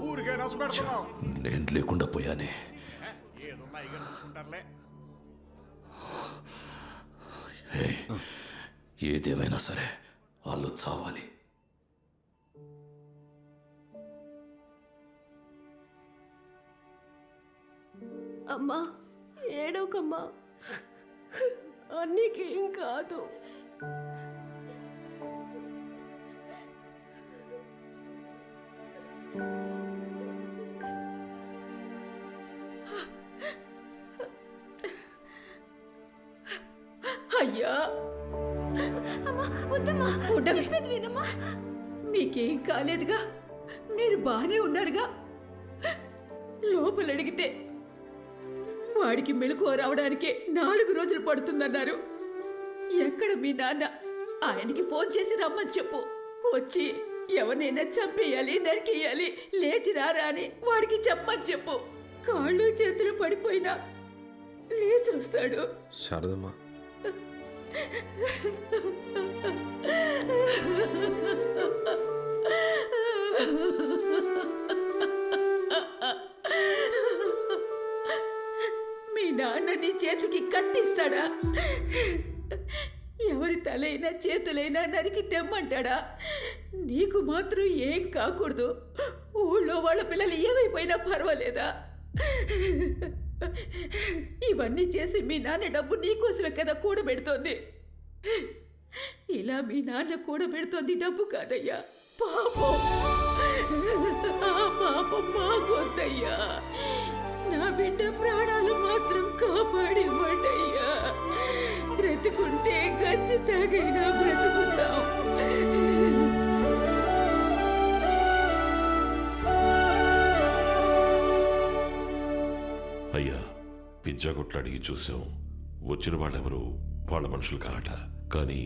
ఊరికే నష్టపెడుతున్నావు. నేను లేకుండా పోయానే. ఏదున్నా ఇక చూసుకుంటారులే. ఏదేమైనా సరే వాళ్ళు చావాలి. అమ్మా ఏడోకమ్మా, అన్నికేం కాదు. అయ్యా మీకేం కాలేదుగా, మీరు బానే ఉన్నారుగా. లోపల అడిగితే వాడికి మెలకువ రావడానికే 4 రోజులు పడుతుందన్నారు. ఎక్కడ మీ నాన్న? ఆయనకి ఫోన్ చేసి రమ్మని చెప్పు. వచ్చి ఎవరినైనా చంపేయాలి, నరికేయాలి, లేచి రారా అని వాడికి చెప్పమని చెప్పు. కాళ్ళు చేతులు పడిపోయినా లేచి వస్తాడు. శారదమ్మా, మీ నాన్న నీ చేతికి కత్తిస్తాడా? ఎవరి తలైనా చేతులైనా నరికి తెమ్మంటాడా? నీకు మాత్రం ఏం కాకూడదు. ఊళ్ళో వాళ్ళ పిల్లలు ఏమైపోయినా పర్వాలేదా? ఇవన్నీ చేసి మీ నాన్న డబ్బు నీకోసమే కదా కూడబెడుతోంది. ఇలా మీ నాన్న కూడబెడుతోంది డబ్బు కాదయ్యా, పాపం. ఆ పాపం మాకొద్దయ్యా. నా బిడ్డ ప్రాణాలు మాత్రం కాపాడివ్వండయ్యా. బ్రతుకుంటే గంజి తాగైనా బ్రతుకుతాం. అయ్యా, పిజ్జా కొట్లు అడిగి చూసాం. వచ్చిన వాళ్ళెవరు వాళ్ళ మనుషులు కానట. కానీ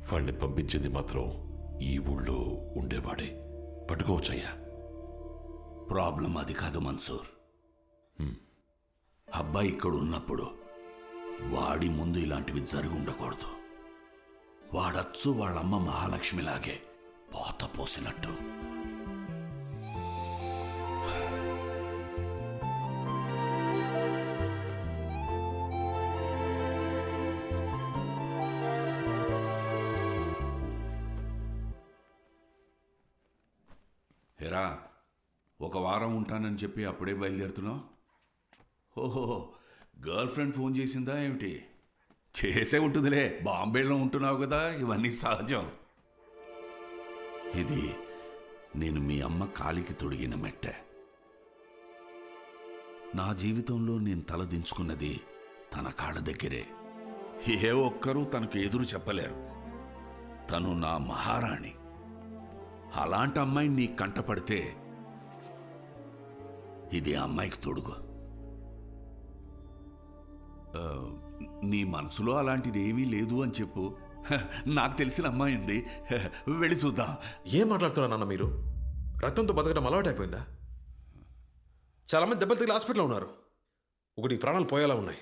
వాడిని పంపించింది మాత్రం ఈ ఊళ్ళో ఉండేవాడే. పట్టుకోవచ్చయ్యా. ప్రాబ్లం అది కాదు మన్సూర్. అబ్బాయి ఇక్కడ ఉన్నప్పుడు వాడి ముందు ఇలాంటివి జరిగి ఉండకూడదు. వాడచ్చు వాళ్ళమ్మ మహాలక్ష్మిలాగే పోత పోసినట్టు. హెరా, 1 వారం ఉంటానని చెప్పి అప్పుడే బయలుదేరుతున్నావు? ఓహో, గర్ల్ ఫ్రెండ్ ఫోన్ చేసిందా ఏమిటి? చేసే ఉంటుందిలే, బాంబేలో ఉంటున్నావు కదా, ఇవన్నీ సహజం. ఇది నేను మీ అమ్మ కాలికి తొడిగిన మెట్టె. నా జీవితంలో నేను తలదించుకున్నది తన కాళ్ళ దగ్గరే. ఏ ఒక్కరూ తనకు ఎదురు చెప్పలేరు. తను నా మహారాణి. అలాంటి అమ్మాయిని నీ కంటపడితే ఇది ఆ అమ్మాయికి తొడుగు. నీ మనసులో అలాంటిది ఏమీ లేదు అని చెప్పు. నాకు తెలిసిన అమ్మాయి ఉంది, వెళ్ళి చూద్దాం. ఏం మాట్లాడుతున్నారు నాన్న మీరు? రక్తంతో బతకడం అలవాటు అయిపోయిందా? చాలామంది దెబ్బలు తగిలి హాస్పిటల్లో ఉన్నారు. ఒకటి ప్రాణాలు పోయేలా ఉన్నాయి.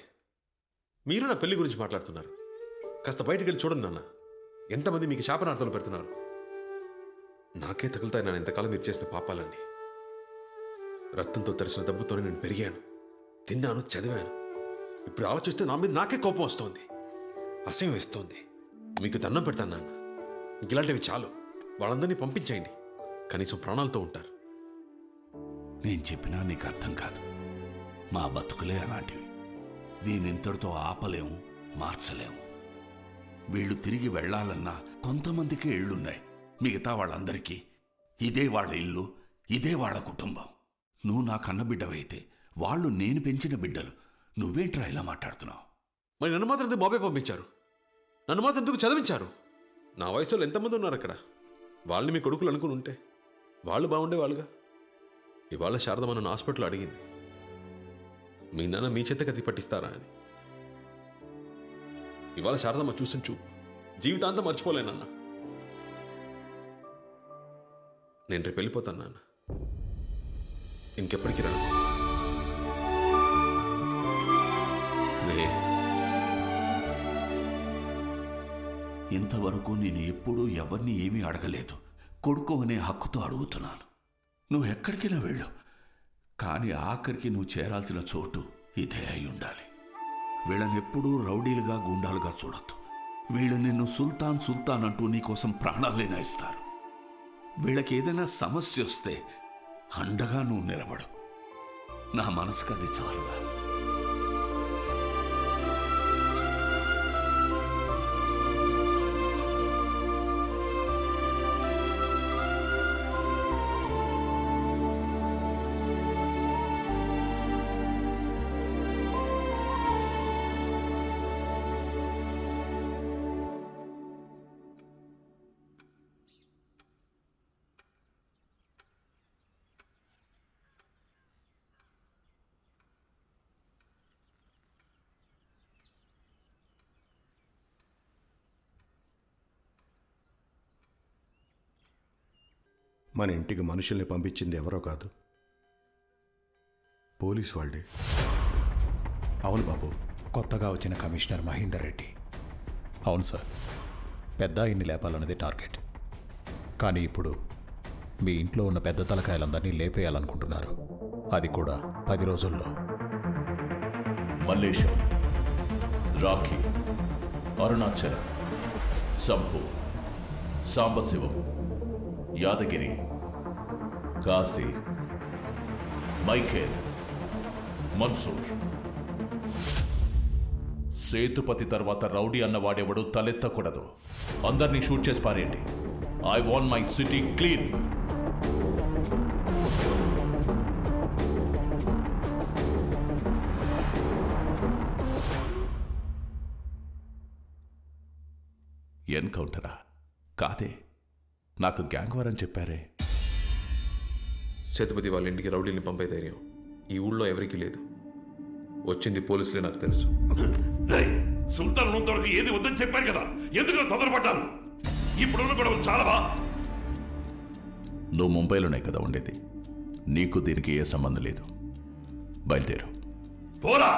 మీరు నా పెళ్లి గురించి మాట్లాడుతున్నారు. కాస్త బయటికి వెళ్ళి చూడండి నాన్న. ఎంతమంది మీకు శాపనార్థాలు పెడుతున్నారు. నాకే తగులుతాయి నాన్న ఇంతకాలం మీరు చేసిన పాపాలన్నీ. రక్తంతో తరిసిన దెబ్బతోనే నేను పెరిగాను, తిన్నాను, చదివాను. ఇప్పుడు ఆలోచిస్తే నా మీద నాకే కోపం వస్తోంది, అసహ్యం వేస్తోంది. మీకు దండం పెడతాను నాన్న, మీకు ఇలాంటివి చాలు. వాళ్ళందరినీ పంపించేయండి, కనీసం ప్రాణాలతో ఉంటారు. నేను చెప్పినా నీకు అర్థం కాదు. మా బతుకులే అలాంటివి. దీనింతటితో ఆపలేము, మార్చలేము. వీళ్ళు తిరిగి వెళ్లాలన్నా కొంతమందికి ఇళ్లున్నాయి. మిగతా వాళ్ళందరికీ ఇదే వాళ్ళ ఇల్లు, ఇదే వాళ్ళ కుటుంబం. నువ్వు నా కన్నబిడ్డవైతే వాళ్ళు నేను పెంచిన బిడ్డలు. నువ్వేంట్రా ఇలా మాట్లాడుతున్నావు? మరి నన్ను మాత్రం ఎందుకు బాబాయ్ పంపించారు? నన్ను మాత్రం ఎందుకు చదివించారు? నా వయసులో ఎంతమంది ఉన్నారు అక్కడ? వాళ్ళని మీ కొడుకులు అనుకుని ఉంటే వాళ్ళు బాగుండేవాళ్ళుగా. ఇవాళ శారదమ్మ నన్ను హాస్పిటల్లో అడిగింది, మీ నాన్న మీ చేత కత్తి పట్టిస్తారా అని. ఇవాళ శారదమ్మ చూసిన చూపు జీవితాంతం మర్చిపోలేనన్న. నేను రేపు వెళ్ళిపోతాను నాన్న, ఇంకెప్పటికీ రా. ఇంతవరకు నేను ఎప్పుడూ ఎవరిని ఏమీ అడగలేదు. కొడుకు అనే హక్కుతో అడుగుతున్నాను. నువ్వు ఎక్కడికైనా వెళ్ళు, కానీ ఆఖరికి నువ్వు చేరాల్సిన చోటు ఇదే అయి ఉండాలి. వీళ్ళనెప్పుడూ రౌడీలుగా గుండాలుగా చూడొద్దు. వీళ్ళు నిన్ను సుల్తాన్ సుల్తాన్ అంటూ నీకోసం ప్రాణాలైనా ఇస్తారు. వీళ్ళకి ఏదైనా సమస్య వస్తే అండగా నువ్వు నిలబడు. నా మనసుకు అది చాలురా. మన ఇంటికి మనుషుల్ని పంపించింది ఎవరో కాదు, పోలీస్ వాళ్ళే. అవును బాబు, కొత్తగా వచ్చిన కమిషనర్ మహేందర్ రెడ్డి. అవును సార్, పెద్ద ఆయన్ని లేపాలన్నది టార్గెట్. కానీ ఇప్పుడు మీ ఇంట్లో ఉన్న పెద్ద తలకాయలందరినీ లేపేయాలనుకుంటున్నారు. అది కూడా 10 రోజుల్లో. మల్లేశం, రాఖీ, అరుణాచలం, సంపు, సాంబశివం, యాదగిరి, కాశీ, మైఖేల్, మన్సూర్. సేతుపతి తర్వాత రౌడీ అన్నవాడెవడు తలెత్తకూడదు. అందరినీ షూట్ చేసి పారేయండి. I want my city clean. ఎన్కౌంటరా? కాదే, నాకు గ్యాంగ్ వార్ అని చెప్పారే. సేతుపతి వాళ్ళ ఇంటికి రౌడీని పంపే ధైర్యం ఈ ఊళ్ళో ఎవరికీ లేదు. వచ్చింది పోలీసులే, నాకు తెలుసు. సుల్తాన్ ఉన్నంతవరకు ఏది వద్దని చెప్పాను కదా, ఎందుకు తొందరపడ్డాను? ఇప్పుడున్న గొడవలు చాలావా? నువ్వు ముంబైలోనే కదా ఉండేది, నీకు దీనికి ఏ సంబంధం లేదు. బయలుదేరు. పోరా!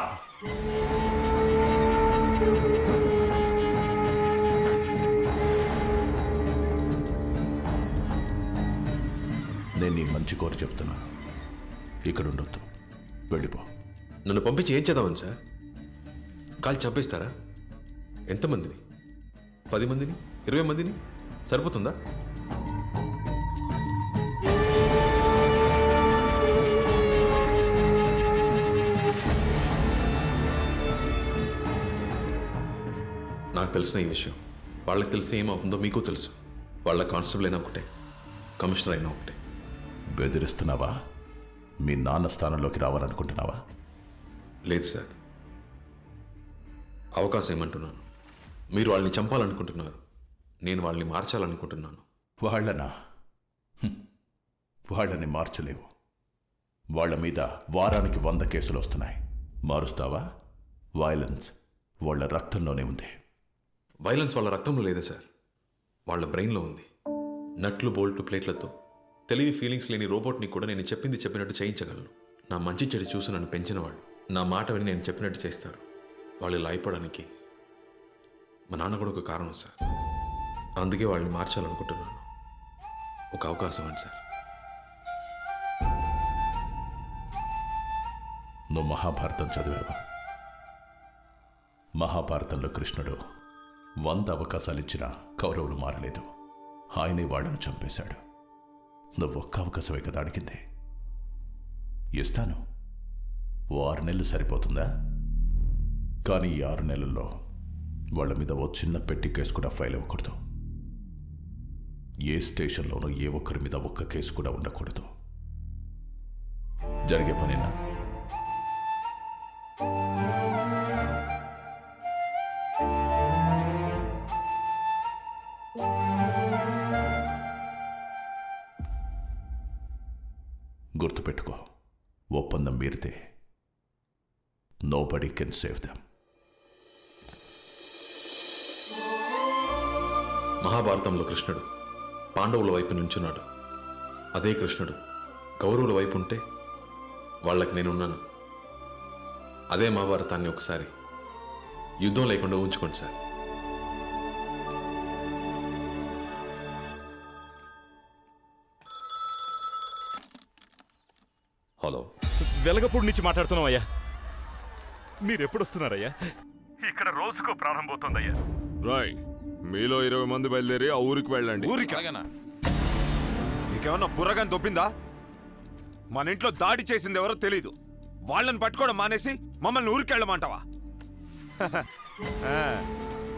నేను నీ మంచి కోరి చెప్తున్నా, ఇక్కడ ఉండొద్దు, వెళ్ళిపో. నన్ను పంపించి ఏం చేద్దామని సార్? కాల్చి చంపేస్తారా? ఎంతమందిని? 10 మందిని? 20 మందిని? సరిపోతుందా? నాకు తెలిసిన ఈ విషయం వాళ్ళకి తెలిసి ఏమవుతుందో మీకు తెలుసు. వాళ్ళ కానిస్టేబుల్ అయినా ఒకటే, కమిషనర్ అయినా ఒకటే. బెదిరిస్తున్నావా? మీ నాన్న స్థానంలోకి రావాలనుకుంటున్నావా? లేదు సార్, అవకాశం ఏమంటున్నాను. మీరు వాళ్ళని చంపాలనుకుంటున్నారు, నేను వాళ్ళని మార్చాలనుకుంటున్నాను. వాళ్ళని మార్చలేవు. వాళ్ళ మీద వారానికి 100 కేసులు వస్తున్నాయి. మారుస్తావా? వైలెన్స్ వాళ్ళ రక్తంలోనే ఉంది. వైలెన్స్ వాళ్ళ రక్తంలో లేదా సార్, వాళ్ళ బ్రెయిన్లో ఉంది. నట్లు బోల్టు ప్లేట్లతో తెలివి ఫీలింగ్స్ లేని రోబోట్ని కూడా నేను చెప్పింది చెప్పినట్టు చేయించగలను. నా మంచి చెడు చూసి నన్ను పెంచిన వాళ్ళు నా మాట విని నేను చెప్పినట్టు చేస్తారు. వాళ్ళు ఇలా అయిపోవడానికి మా నాన్న కూడా ఒక కారణం సార్. అందుకే వాళ్ళని మార్చాలనుకుంటున్నాను. ఒక అవకాశం అండి సార్. నువ్వు మహాభారతం చదివావా? మహాభారతంలో కృష్ణుడు 100 అవకాశాలు ఇచ్చినా కౌరవులు మారలేదు. ఆయనే వాళ్ళను చంపేశాడు. నువ్వు ఒక్క అవకాశమే కదా అడిగింది. ఇస్తాను. 6 నెలలు సరిపోతుందా? కానీ ఈ 6 నెలల్లో వాళ్ళ మీద ఓ చిన్న పెట్టి కేసు కూడా ఫైల్ అవ్వకూడదు. ఏ స్టేషన్లోనూ ఏ ఒక్కరి మీద ఒక్క కేసు కూడా ఉండకూడదు. జరిగే పనేనా? గుర్తుపెట్టుకో, ఒప్పందం మీరితే నోబడీ కెన్ సేవ్ దెమ్. మహాభారతంలో కృష్ణుడు పాండవుల వైపు నుంచున్నాడు. అదే కృష్ణుడు కౌరవుల వైపు ఉంటే వాళ్ళకి నేనున్నాను. అదే మహాభారతాన్ని ఒకసారి యుద్ధం లేకుండా ఉంచుకోండి సార్. హలో వెలగపూడి నుంచి మాట్లాడుతున్నాం అయ్యా. మీరు ఎప్పుడు వస్తున్నారయ్యా? ఇక్కడ రోజుకో ప్రాణం పోతుందయ్యా. రాయ్, మీలో 20 మంది బయలుదేరి ఆ ఊరికి వెళ్ళండి. ఊరికి నీకేమన్నా బుర్రగాని దొబ్బిందా? మన ఇంట్లో దాడి చేసింది ఎవరో తెలీదు. వాళ్ళని పట్టుకోవడం మానేసి మమ్మల్ని ఊరికి వెళ్ళమంటావా?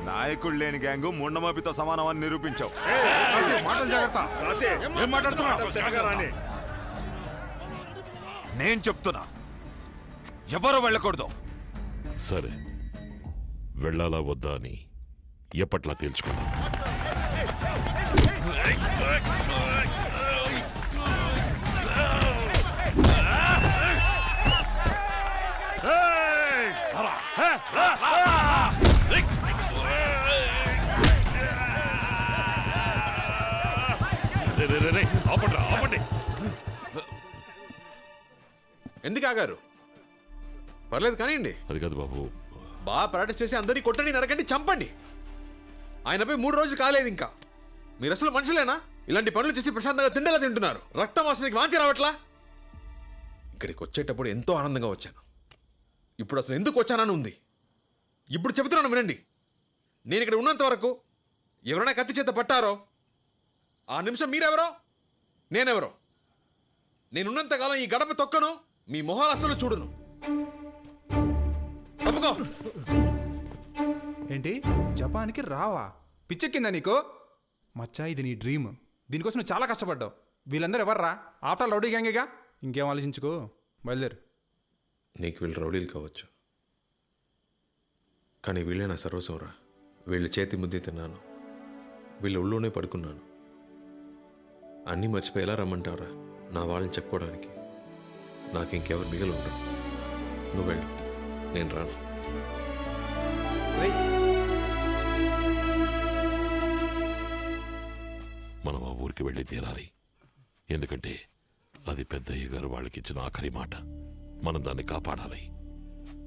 నాయకుడు లేని గ్యాంగు ముండమోపితో సమానమని నిరూపించావు. ఏం మాట్లాడుతున్నావు? నేను చెప్తున్నా, ఎవరు వెళ్ళకూడదు. సరే, వెళ్ళాలా వద్దా అని ఎప్పట్లా తేల్చుకుందాం. ఎందుకు ఆగారు? పర్లేదు కానివ్వండి. అది కాదు బాబు, బాగా ప్రాక్టీస్ చేసి అందరినీ కొట్టండి, నరకండి, చంపండి. ఆయనపై 3 రోజులు కాలేదు ఇంకా. మీరు అసలు మనుషులేనా? ఇలాంటి పనులు చేసి ప్రశాంతంగా తిండేలా తింటున్నారు. రక్తం వాసనకి వాంతి రావట్లా? ఇక్కడికి వచ్చేటప్పుడు ఎంతో ఆనందంగా వచ్చాను. ఇప్పుడు అసలు ఎందుకు వచ్చానని ఉంది. ఇప్పుడు చెబుతున్నాను వినండి. నేను ఇక్కడ ఉన్నంత వరకు ఎవరైనా కత్తి చేత పట్టారో ఆ నిమిషం మీరెవరో నేనెవరో. నేనున్నంతకాలం ఈ గడప తొక్కను, మీ మొహాలు అసలు చూడను. తప్పుకో. ఏంటి జపాన్కి రావా? పిచ్చెక్కిందా నీకు? మచ్చా, ఇది నీ డ్రీమ్. దీనికోసం నువ్వు చాలా కష్టపడ్డావు. వీళ్ళందరూ ఎవర్రా? ఆఫ్టర్ రౌడీ గ్యాంగేగా. ఇంకేం ఆలోచించుకో, బయలుదేరు. నీకు వీళ్ళు రౌడీలు కావచ్చు, కానీ వీళ్ళే నా సర్వస్వంరా. వీళ్ళ చేతి ముద్ది తిన్నాను, వీళ్ళ ఒళ్ళోనే పడుకున్నాను. అన్నీ మర్చిపోయి ఎలా రమ్మంటారా నా వాళ్ళని చెప్పుకోవడానికి? నాకు ఇంకెవరు మిగిలి ఉండరు. నువ్వు వెళ్ళు, నేను రాను. మనం ఆ ఊరికి వెళ్ళి తీరాలి. ఎందుకంటే అది పెద్దయ్య గారు వాళ్ళకి ఇచ్చిన ఆఖరి మాట. మనం దాన్ని కాపాడాలి.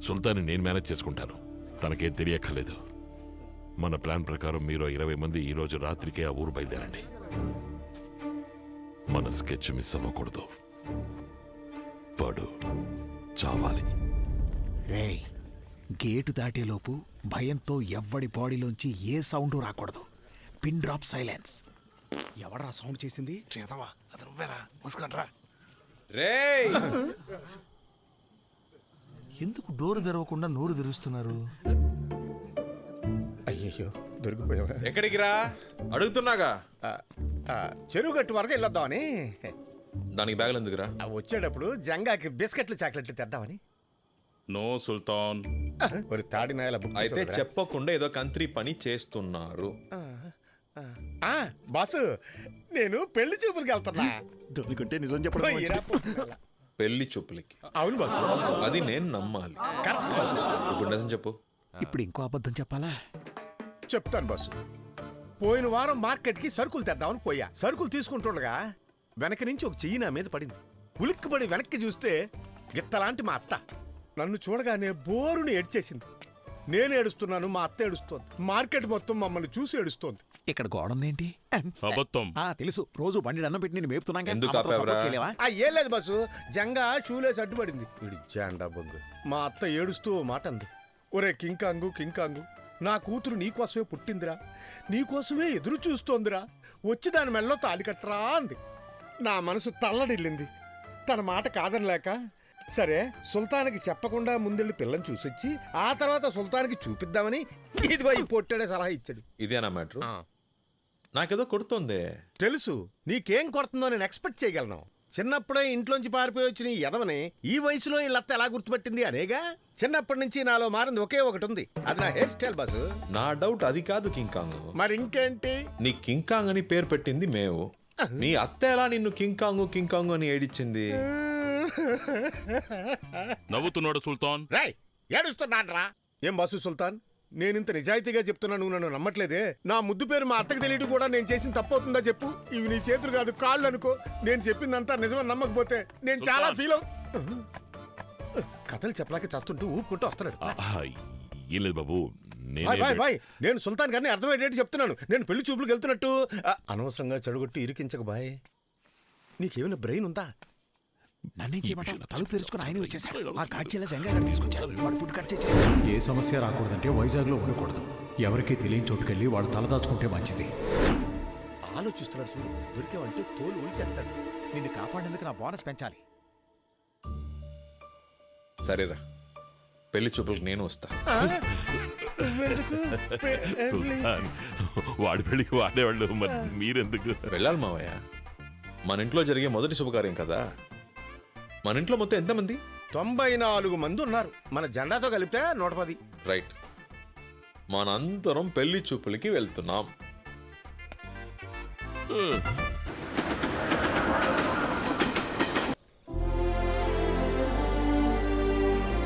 సుల్తాన్ని నేను మేనేజ్ చేసుకుంటాను, తనకేం తెలియక్కర్లేదు. మన ప్లాన్ ప్రకారం మీరు 20 మంది ఈ రోజు రాత్రికే ఆ ఊరు బయలుదేరండి. మన స్కెచ్ మిస్ అవ్వకూడదు. వాడు చావాలి. రేయ్, గేటు దాటేలోపు భయంతో ఎవ్వడి బాడీలోంచి ఏ సౌండ్ రాకూడదు. Pin drop silence. ఎవడరా సౌండ్ చేసింది? చేతవా? అది నువ్వేరా? మూసుకుంట్రా. రేయ్, ఎందుకు డోరు తెరవకుండా నోరు తెరుస్తున్నారు? అయ్యయ్యో, దొరికిపోయావా? ఎక్కడికి రా? అడుగుతున్నాగా. చెరువు గట్టు వరకు వెళ్ళొద్దామని. దానికి బ్యాగులు ఎందుకురా? వచ్చేటప్పుడు జంగాకి బిస్కెట్లు చాక్లెట్లు తెద్దామని. నో సుల్తాన్. మరి తాడి నాయల బుక్ అయితే చెప్పకుండా ఏదో కంత్రి పని చేస్తున్నారు. బాసు, నేను పెళ్లి చూపులకు వెళ్తున్నా. దొరికింటే నిజం చెప్పడం. పెళ్లి చూపులకి? అవును బాసు. అది నేను నమ్మాలి. ఇప్పుడు నిజం చెప్పు. ఇప్పుడు ఇంకో అబద్ధం చెప్పాలా? చెప్తాను బాసు. పోయిన వారం మార్కెట్కి సరుకులు తెద్దామని పోయా. సరుకులు తీసుకుంటుండగా వెనక నుంచి ఒక చెయ్యి నా మీద పడింది. ఉలిక్కిపడి వెనక్కి చూస్తే గిత్తలాంటి మా అత్త నన్ను చూడగానే బోరుని ఏడ్చేసింది. నేను ఏడుస్తున్నాను, మా అత్త ఏడుస్తోంది. మార్కెట్ మొత్తం మమ్మల్ని చూసి ఏడుస్తోంది. ఇక్కడ గోడందేంటి? అబద్ధం. తెలుసు, రోజు బండి అన్నం పెట్టి నేను మేపుతున్నాను. ఏం లేదు బస్సు, జంగా షూలేసి అడ్డుపడింది. వీడి జాండా బొంగు. మా అత్త ఏడుస్తూ మాట అంది, ఒరే కింకాంగు కింకాంగు, నా కూతురు నీకోసమే పుట్టిందిరా, నీకోసమే ఎదురు చూస్తోందిరా, వచ్చి దాని మెల్లో తాలి కట్టరా అంది. నా మనసు తల్లడిల్లింది. తన మాట కాదనలేక, సరే సుల్తాన్కి చెప్పకుండా ముందెళ్ళి పిల్లని చూసొచ్చి ఆ తర్వాత సుల్తాన్కి చూపిద్దామని ఇదిగో ఈ పొట్టాడే సలహా ఇచ్చాడు. ఇదేనా మ్యాటర్? నాకేదో కొడుతోంది. తెలుసు, నీకేం కొడుతుందో నేను ఎక్స్పెక్ట్ చేయగలను. చిన్నప్పుడే ఇంట్లోంచి పారిపోయి వచ్చిన ఈ ఎదవని ఈ వయసులో ఈ లత్త ఎలా గుర్తుపట్టింది అనేగా. చిన్నప్పటి నుంచి నాలో మారింది ఒకే ఒకటి ఉంది, అది నా హెయిర్ స్టైల్ బాసు. నా డౌట్ అది కాదు కింకాంగ్. మరి ఇంకేంటి? నీ కింకాంగ్ అని పేరు పెట్టింది మేము. నీ అత్త ఎలా నిన్ను కింకాంగు కింకాంగు అని ఏడిచ్చింది? నవ్వుతున్నాడు సుల్తాన్. రాయ్, ఏడుస్తున్నాను రా. ఏం బాసు సుల్తాన్, నేనింత నిజాయితీగా చెప్తున్నా, నువ్వు నన్ను నమ్మట్లేదే? నా ముద్దు పేరు మా అత్తకి తెలియదు కూడా నేను చేసిన తప్పవుతుందా చెప్పు? ఇవి నీ చేతులు కాదు కాళ్ళు అనుకో. నేను చెప్పిందంతా నిజమని నమ్మకపోతే నేను చాలా ఫీల్ కథలు చెప్పలేక చస్తుంటూ ఊపుకుంటూ వస్తున్నాడు. ఏం లేదు బాబు, బాయ్, నేను సుల్తాన్ గారిని అర్థమయ్యేటట్టు చెప్తున్నాను. నేను పెళ్లి చూపులకు వెళ్తున్నట్టు. అనవసరంగా చెడగొట్టి ఇరికించక బాయ్. నీకేమైనా బ్రెయిన్ ఉందా? నన్నేం చేయమంటావు? తలుపు తెరుచుకుని ఆయన వచ్చేసాడు. ఆ కాడ్చేలా జంగా గారు తీసుకొచ్చాడు. వాడు ఫుడ్ కట్ చేసి ఏ సమస్య రాకూడదంటే వైజాగ్లో ఉండకూడదు. ఎవరికీ తెలియని చోటుకెళ్ళి వాడు తలదాచుకుంటే మంచిది. ఆలోచిస్తున్నాడు చూడు, దొరికేవంటే తోలు ఊల్చేస్తాడు. నిన్ను కాపాడేందుకు నా బోనస్ పెంచాలి. సరేరా, పెళ్లి చూపులకు నేను వస్తా. సుల్తాన్ వాడి పెళ్ళికి వాడేవాళ్ళు, మరి మీరెందుకు? వెళ్ళాలి మావయ్య, మన ఇంట్లో జరిగే మొదటి శుభకార్యం కదా. మన ఇంట్లో మొత్తం ఎంతమంది? 94 మంది ఉన్నారు. మన జెండాతో కలిపితే 110. రైట్, మనందరం పెళ్లి చూపులకి వెళ్తున్నాం.